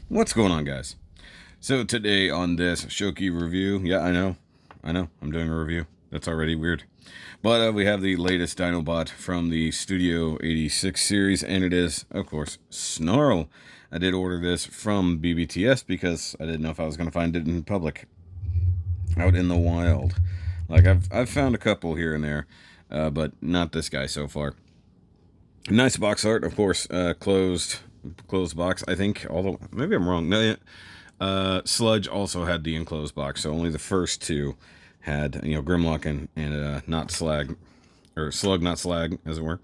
What's going on, guys? So today on this SHOKY review, yeah, I know, I'm doing a review. That's already weird. But we have the latest Dinobot from the Studio 86 series, and it is, of course, Snarl. I did order this from BBTS because I didn't know if I was going to find it in public, out in the wild. Like, I've found a couple here and there, but not this guy so far. Nice box art, of course, closed box, I think, although maybe I'm wrong. No, Sludge also had the enclosed box, so only the first two had, Grimlock and Not Slag, or Slug Not Slag, as it were.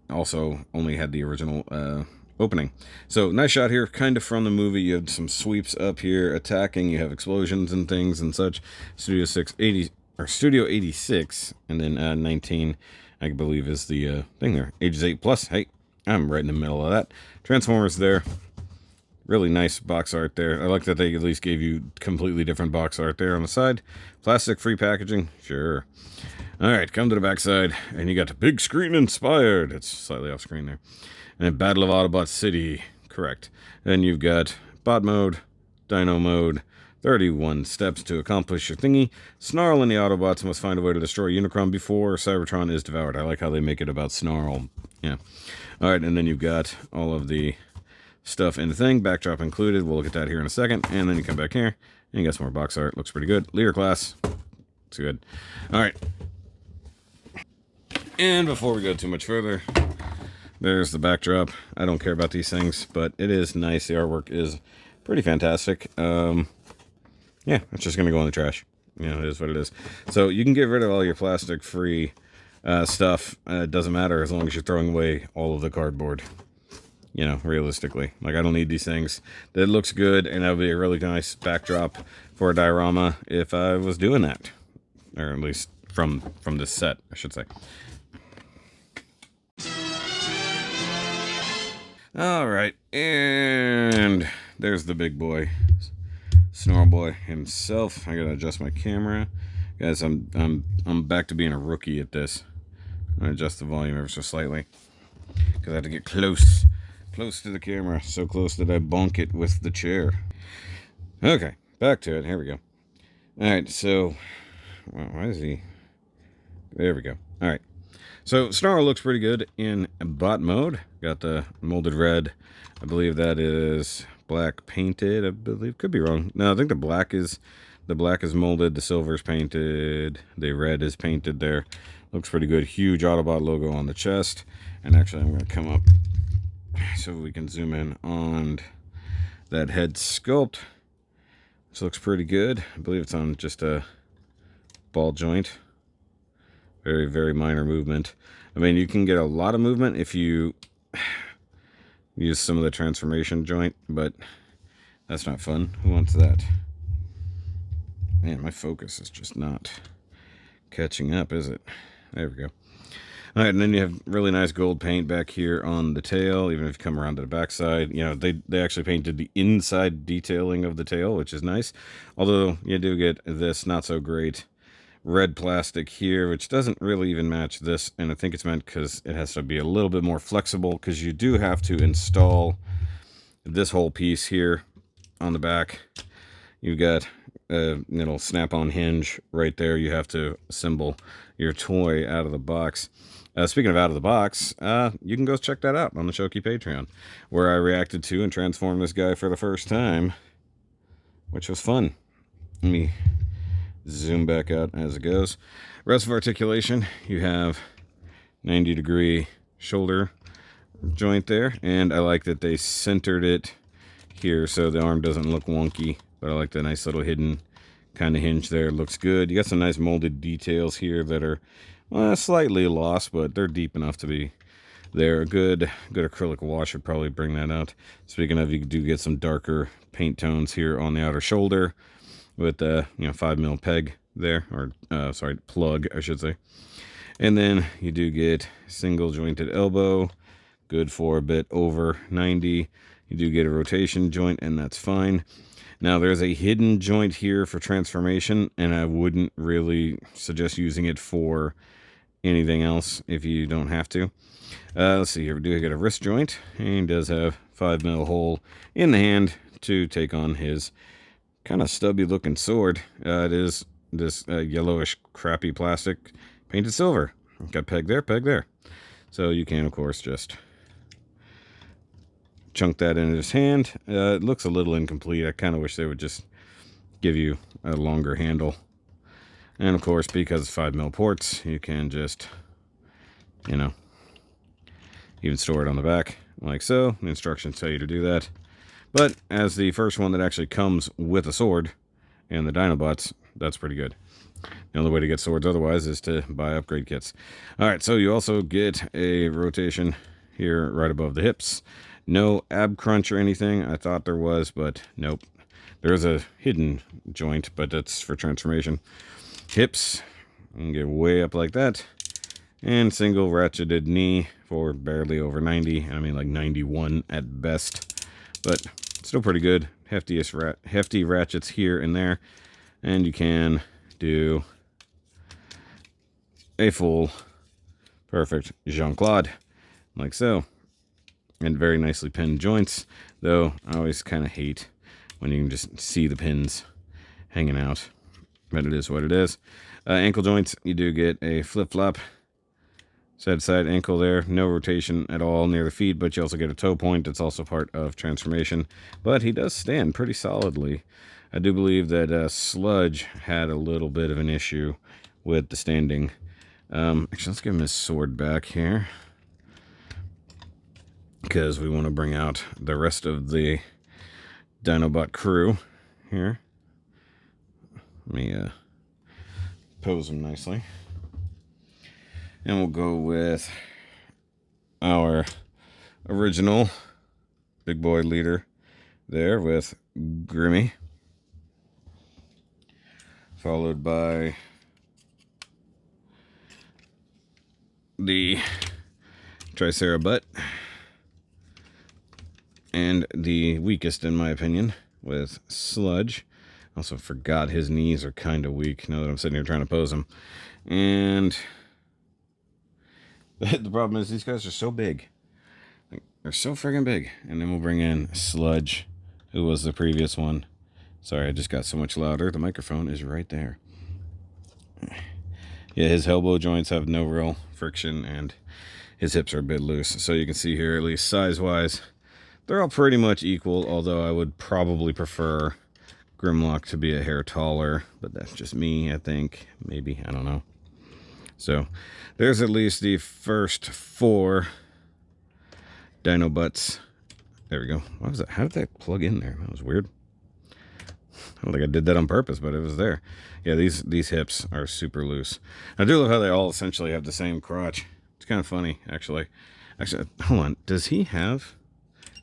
Also only had the original opening. So nice shot here, kind of from the movie. You have some sweeps up here, attacking. You have explosions and things and such. Studio 86, and then 19, I believe, is the thing there. Ages 8 plus. Hey, I'm right in the middle of that. Transformers there. Really nice box art there. I like that they at least gave you completely different box art there on the side. Plastic-free packaging, sure. All right, come to the back side, and you got the big screen inspired. It's slightly off screen there. And Battle of Autobot City, correct. Then you've got bot mode, dino mode, 31 steps to accomplish your thingy. Snarl and the Autobots must find a way to destroy Unicron before Cybertron is devoured. I like how they make it about Snarl. Yeah. All right, and then you've got all of the stuff in the thing, backdrop included. We'll look at that here in a second. And then you come back here, and you got some more box art. Looks pretty good. Leader class. It's good. All right. And before we go too much further, there's the backdrop. I don't care about these things, but it is nice. The artwork is pretty fantastic. Yeah, it's just going to go in the trash. It is what it is. So you can get rid of all your plastic-free stuff. It doesn't matter as long as you're throwing away all of the cardboard. Realistically. Like, I don't need these things. That looks good, and that would be a really nice backdrop for a diorama if I was doing that. Or at least from this set, I should say. Alright, and there's the big boy. Snarl boy himself. I gotta adjust my camera. Guys, I'm back to being a rookie at this. I'm gonna adjust the volume ever so slightly. Because I have to get close to the camera, so close that I bonk it with the chair. Okay, back to it. Here we go. Alright, so, well, why is he... There we go. Alright, so Snarl looks pretty good in bot mode. Got the molded red. I believe that is black painted, I believe. Could be wrong. No, I think the black is molded, the silver is painted, the red is painted there. Looks pretty good. Huge Autobot logo on the chest. And actually, I'm going to come up so we can zoom in on that head sculpt. This looks pretty good. I believe it's on just a ball joint. Very, very minor movement. I mean, you can get a lot of movement if you use some of the transformation joint, but that's not fun. Who wants that? Man, my focus is just not catching up, is it? There we go. All right, and then you have really nice gold paint back here on the tail, even if you come around to the backside. They actually painted the inside detailing of the tail, which is nice. Although you do get this not so great red plastic here, which doesn't really even match this. And I think it's meant because it has to be a little bit more flexible, because you do have to install this whole piece here on the back. You've got a little snap-on hinge right there. You have to assemble your toy out of the box. Speaking of out of the box, you can go check that out on the SHOKY Patreon, where I reacted to and transformed this guy for the first time, which was fun. Let me zoom back out as it goes. Rest of articulation, you have 90-degree shoulder joint there, and I like that they centered it here so the arm doesn't look wonky, but I like the nice little hidden kind of hinge there. It looks good. You got some nice molded details here that are slightly lost, but they're deep enough to be there. A good acrylic wash would probably bring that out. Speaking of, you do get some darker paint tones here on the outer shoulder with 5mm peg there, or plug, I should say. And then you do get single jointed elbow, good for a bit over 90. You do get a rotation joint, and that's fine. Now, there's a hidden joint here for transformation, and I wouldn't really suggest using it for anything else if you don't have to. Let's see here. We do get a wrist joint, and he does have 5mm hole in the hand to take on his kind of stubby looking sword. It is this yellowish crappy plastic painted silver. Got peg there. So you can, of course, just chunk that into his hand. It looks a little incomplete. I kind of wish they would just give you a longer handle. And of course, because it's 5mm ports, you can just, you know, even store it on the back like so. The instructions tell you to do that. But as the first one that actually comes with a sword and the Dinobots, that's pretty good. The only way to get swords otherwise is to buy upgrade kits. Alright, so you also get a rotation here right above the hips. No ab crunch or anything. I thought there was, but nope. There is a hidden joint, but that's for transformation. Hips, you can get way up like that. And single ratcheted knee for barely over 90. I mean like 91 at best. But still pretty good. Hefty ratchets here and there. And you can do a full perfect Jean-Claude like so. And very nicely pinned joints, though I always kind of hate when you can just see the pins hanging out. But it is what it is. Ankle joints, you do get a flip-flop side to side ankle there. No rotation at all near the feet, but you also get a toe point. That's also part of transformation. But he does stand pretty solidly. I do believe that Sludge had a little bit of an issue with the standing. Actually, let's give him his sword back here, because we want to bring out the rest of the Dinobot crew here. Let me pose them nicely. And we'll go with our original big boy leader there with Grimmy. Followed by the Triceratops. And the weakest, in my opinion, with Sludge. Also forgot his knees are kind of weak now that I'm sitting here trying to pose him. And the problem is these guys are so big. They're so friggin' big. And then we'll bring in Sludge, who was the previous one. Sorry, I just got so much louder. The microphone is right there. Yeah, his elbow joints have no real friction, and his hips are a bit loose. So you can see here, at least size-wise, they're all pretty much equal, although I would probably prefer Grimlock to be a hair taller, but that's just me, I think. Maybe, I don't know. So, there's at least the first 4 Dinobots. There we go. What was that? How did that plug in there? That was weird. I don't think I did that on purpose, but it was there. Yeah, these hips are super loose. I do love how they all essentially have the same crotch. It's kind of funny, actually. Actually, hold on. Does he have...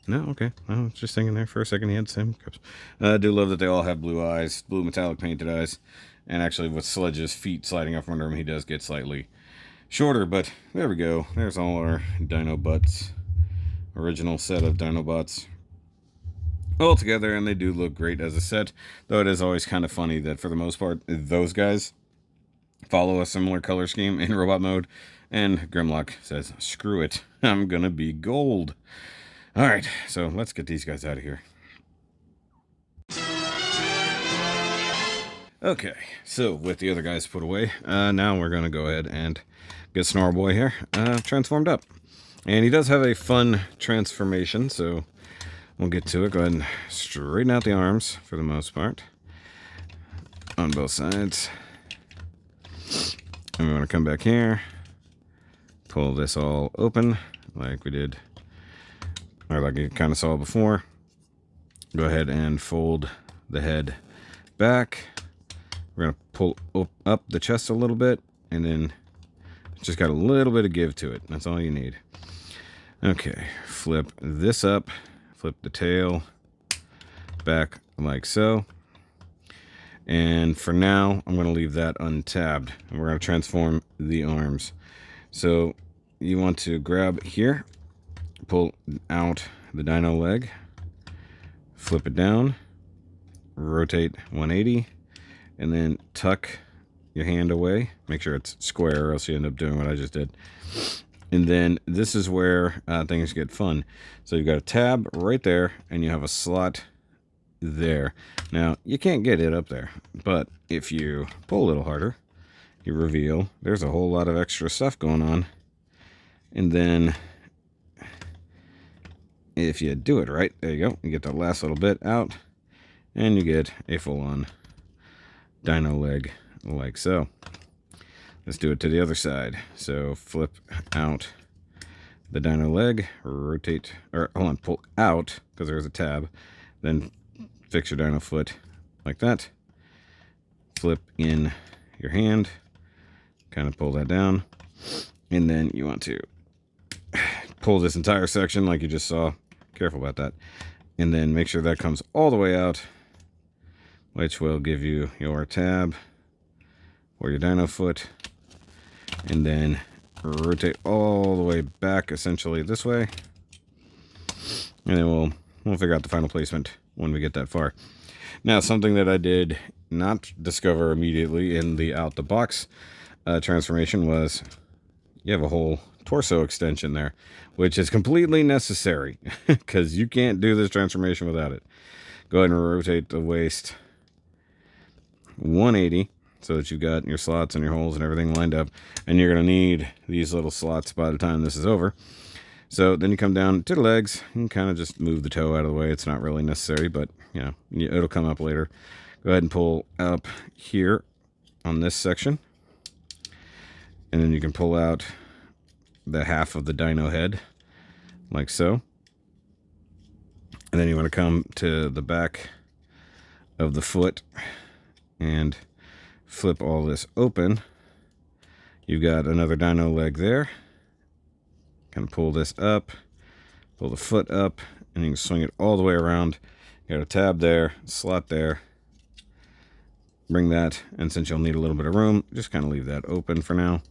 No, okay. I was just thinking there for a second he had the same cups. I do love that they all have blue eyes, blue metallic painted eyes. And actually with Sludge's feet sliding up under him, he does get slightly shorter. But there we go. There's all our Dinobots. Original set of Dinobots all together, and they do look great as a set. Though it is always kind of funny that for the most part, those guys follow a similar color scheme in robot mode. And Grimlock says, screw it. I'm gonna be gold. Alright, so let's get these guys out of here. Okay, so with the other guys put away, now we're going to go ahead and get Snarl Boy here transformed up. And he does have a fun transformation, so we'll get to it. Go ahead and straighten out the arms for the most part on both sides. And we want to come back here, pull this all open like we did, or like you kind of saw before. Go ahead and fold the head back. We're going to pull up the chest a little bit, and then just got a little bit of give to it. That's all you need. Okay, flip this up, flip the tail back like so. And for now, I'm going to leave that untabbed, and we're going to transform the arms. So you want to grab here, pull out the dino leg, flip it down, rotate 180, and then tuck your hand away. Make sure it's square or else you end up doing what I just did. And then this is where things get fun. So you've got a tab right there, and you have a slot there. Now, you can't get it up there, but if you pull a little harder, you reveal there's a whole lot of extra stuff going on. And then if you do it right, there you go. You get that last little bit out, and you get a full-on dino leg like so. Let's do it to the other side. So flip out the dino leg, rotate, or hold on, pull out, because there's a tab, then fix your dino foot like that. Flip in your hand, kind of pull that down, and then you want to pull this entire section like you just saw. Careful about that. And then make sure that comes all the way out, which will give you your tab or your dino foot. And then rotate all the way back, essentially this way. And then we'll figure out the final placement when we get that far. Now, something that I did not discover immediately in the out-the-box transformation was you have a whole torso extension there, which is completely necessary because you can't do this transformation without it. Go ahead and rotate the waist 180 so that you've got your slots and your holes and everything lined up, and you're going to need these little slots by the time this is over. So then you come down to the legs and kind of just move the toe out of the way. It's not really necessary, but you know, it'll come up later. Go ahead and pull up here on this section, and then you can pull out the half of the dino head like so. And then you want to come to the back of the foot and flip all this open. You've got another dino leg there. Kind of pull this up, pull the foot up, and you can swing it all the way around. You got a tab there, slot there. Bring that, and since you'll need a little bit of room, just kind of leave that open for now.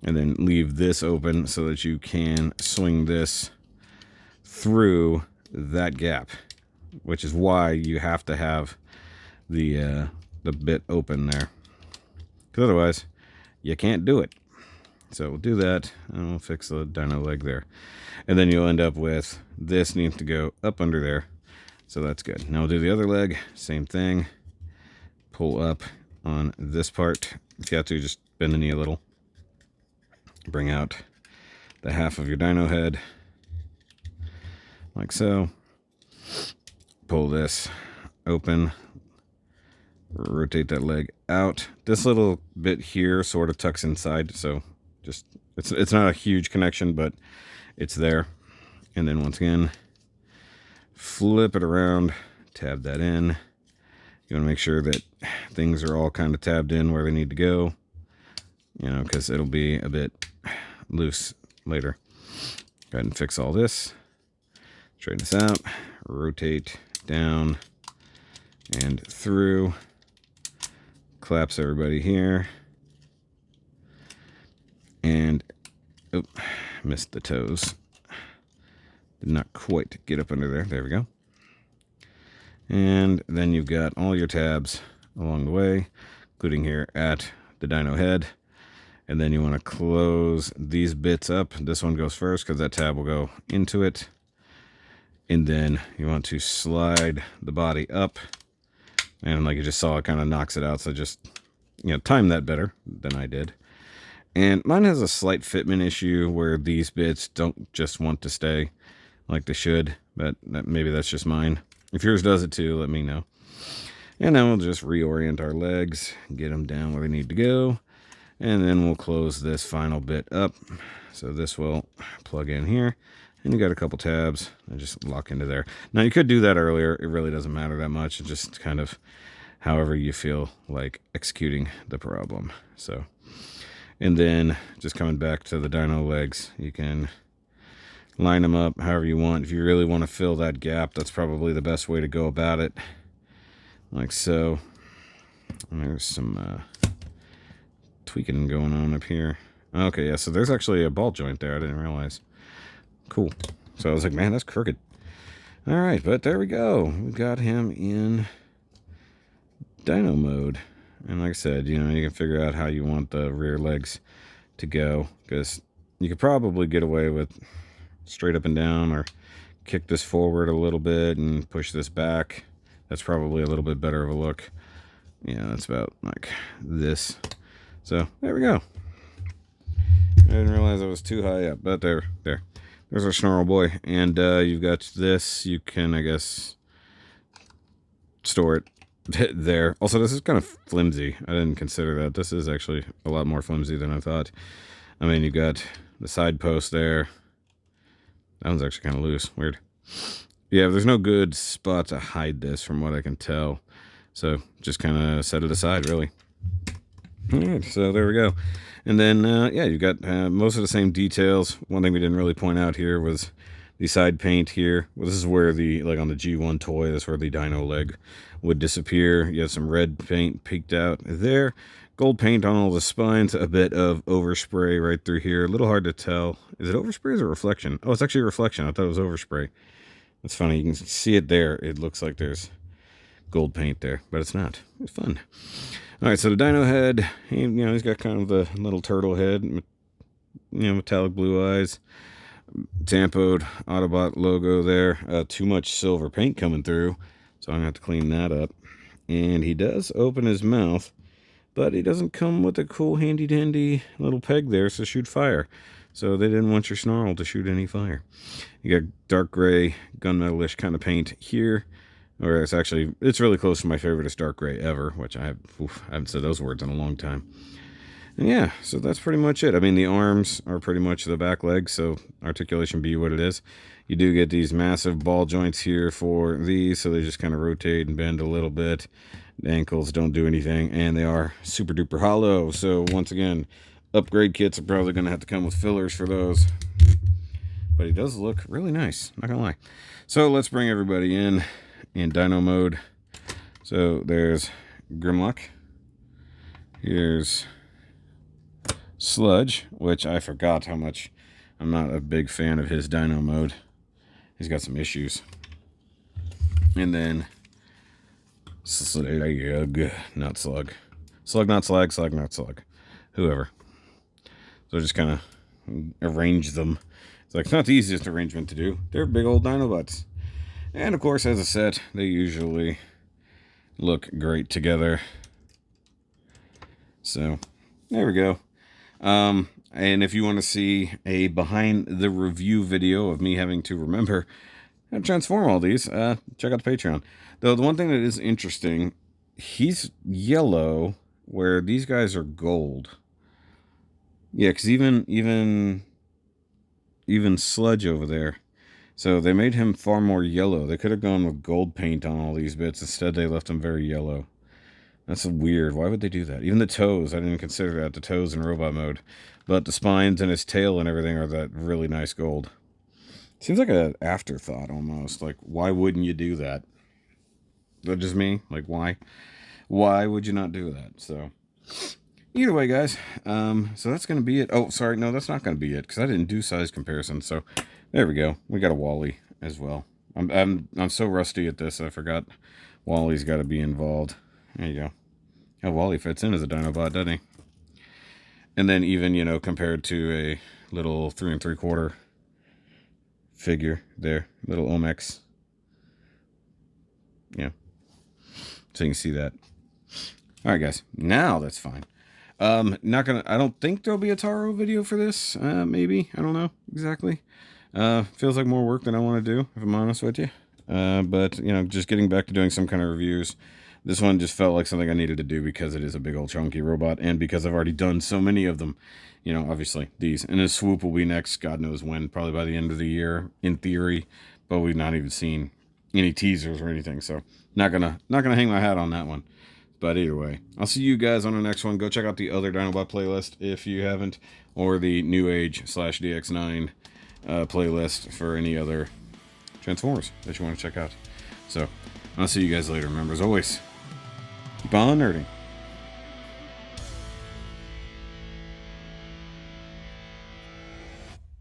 And then leave this open so that you can swing this through that gap, which is why you have to have the bit open there, because otherwise you can't do it. So we'll do that, and we'll fix the dino leg there, and then you'll end up with this needs to go up under there, so that's good. Now we'll do the other leg, same thing. Pull up on this part. If you have to, just bend the knee a little. Bring out the half of your dino head like so. Pull this open, rotate that leg out. This little bit here sort of tucks inside, so just it's not a huge connection, but it's there. And then once again, flip it around, tab that in. You want to make sure that things are all kind of tabbed in where they need to go, you know, because it'll be a bit loose later. Go ahead and fix all this. Straighten this out. Rotate down and through. Collapse everybody here. And, oh, missed the toes. Did not quite get up under there. There we go. And then you've got all your tabs along the way, including here at the dino head. And then you want to close these bits up. This one goes first because that tab will go into it. And then you want to slide the body up. And like you just saw, it kind of knocks it out. So just, you know, time that better than I did. And mine has a slight fitment issue where these bits don't just want to stay like they should. But maybe that's just mine. If yours does it too, let me know. And then we'll just reorient our legs, get them down where they need to go. And then we'll close this final bit up. So this will plug in here. And you got a couple tabs and just lock into there. Now you could do that earlier. It really doesn't matter that much. It's just kind of however you feel like executing the problem. So, and then just coming back to the dino legs, you can line them up however you want. If you really want to fill that gap, that's probably the best way to go about it. Like so. And there's some tweaking going on up here. Okay, yeah, so there's actually a ball joint there. I didn't realize. Cool. So I was like, man, that's crooked. All right, but there we go. We got him in dino mode. And like I said, you know, you can figure out how you want the rear legs to go, because you could probably get away with straight up and down, or kick this forward a little bit and push this back. That's probably a little bit better of a look. Yeah, that's about like this. So there we go. I didn't realize I was too high up, but there's our Snarl boy. And you've got this. You can, I guess, store it there. Also, this is kind of flimsy. I didn't consider that. This is actually a lot more flimsy than I thought. I mean, you've got the side post there. That one's actually kind of loose. Weird. Yeah, there's no good spot to hide this from what I can tell. So just kind of set it aside, really. All right, so there we go. And then, yeah, you've got most of the same details. One thing we didn't really point out here was the side paint here. Well, this is where the, like on the G1 toy, that's where the dino leg would disappear. You have some red paint peeked out there. Gold paint on all the spines. A bit of overspray right through here. A little hard to tell. Is it overspray or is it reflection? Oh, it's actually reflection. I thought it was overspray. That's funny. You can see it there. It looks like there's gold paint there, but it's not. It's fun. All right, so the dino head, you know, he's got kind of the little turtle head, you know, metallic blue eyes, tampoed Autobot logo there. Too much silver paint coming through, so I'm going to have to clean that up. And he does open his mouth, but he doesn't come with a cool handy-dandy little peg there to shoot fire. So they didn't want your Snarl to shoot any fire. You got dark gray, gunmetal-ish kind of paint here. Or it's actually, it's really close to my favoriteest dark gray ever, which I haven't said those words in a long time. And yeah, so that's pretty much it. I mean, the arms are pretty much the back legs, so articulation be what it is. You do get these massive ball joints here for these, so they just kind of rotate and bend a little bit. The ankles don't do anything, and they are super duper hollow. So once again, upgrade kits are probably going to have to come with fillers for those. But he does look really nice, not gonna lie. So let's bring everybody in dino mode. So there's Grimlock. Here's Sludge, which I forgot how much I'm not a big fan of his dino mode. He's got some issues. And then Slug, not Slug. Slug, not Slag, Slag, not Slug. Whoever. So just kind of arrange them. It's like, it's not the easiest arrangement to do. They're big old Dinobots. And of course, as a set, they usually look great together. So, there we go. And if you want to see a behind the review video of me having to remember how to transform all these, check out the Patreon. Though the one thing that is interesting, he's yellow where these guys are gold. Yeah, because even Sludge over there. So they made him far more yellow. They could have gone with gold paint on all these bits. Instead, they left him very yellow. That's weird. Why would they do that? Even the toes, I didn't consider that, the toes in robot mode. But the spines and his tail and everything are that really nice gold. Seems like an afterthought almost. Like, why wouldn't you do that? Is that just me? Like, why? Why would you not do that? So, either way, guys. So that's going to be it. Oh, sorry. No, that's not going to be it because I didn't do size comparison. So, there we go. We got a Wally as well. I'm so rusty at this. I forgot Wally's got to be involved. There you go. How Wally fits in as a Dinobot, doesn't he? And then even, you know, compared to a little 3 3/4 figure there, little Omex. Yeah. So you can see that. All right, guys. Now that's fine. I don't think there'll be a Taro video for this. Maybe. I don't know exactly. Feels like more work than I want to do, if I'm honest with you. But, you know, just getting back to doing some kind of reviews. This one just felt like something I needed to do because it is a big old chunky robot and because I've already done so many of them. You know, obviously these. And his swoop will be next, God knows when, probably by the end of the year, in theory. But we've not even seen any teasers or anything, so not gonna hang my hat on that one. But either way, I'll see you guys on the next one. Go check out the other Dinobot playlist if you haven't, or the New Age / DX9 playlist for any other Transformers that you want to check out. So I'll see you guys later. Remember, as always, keep on nerding.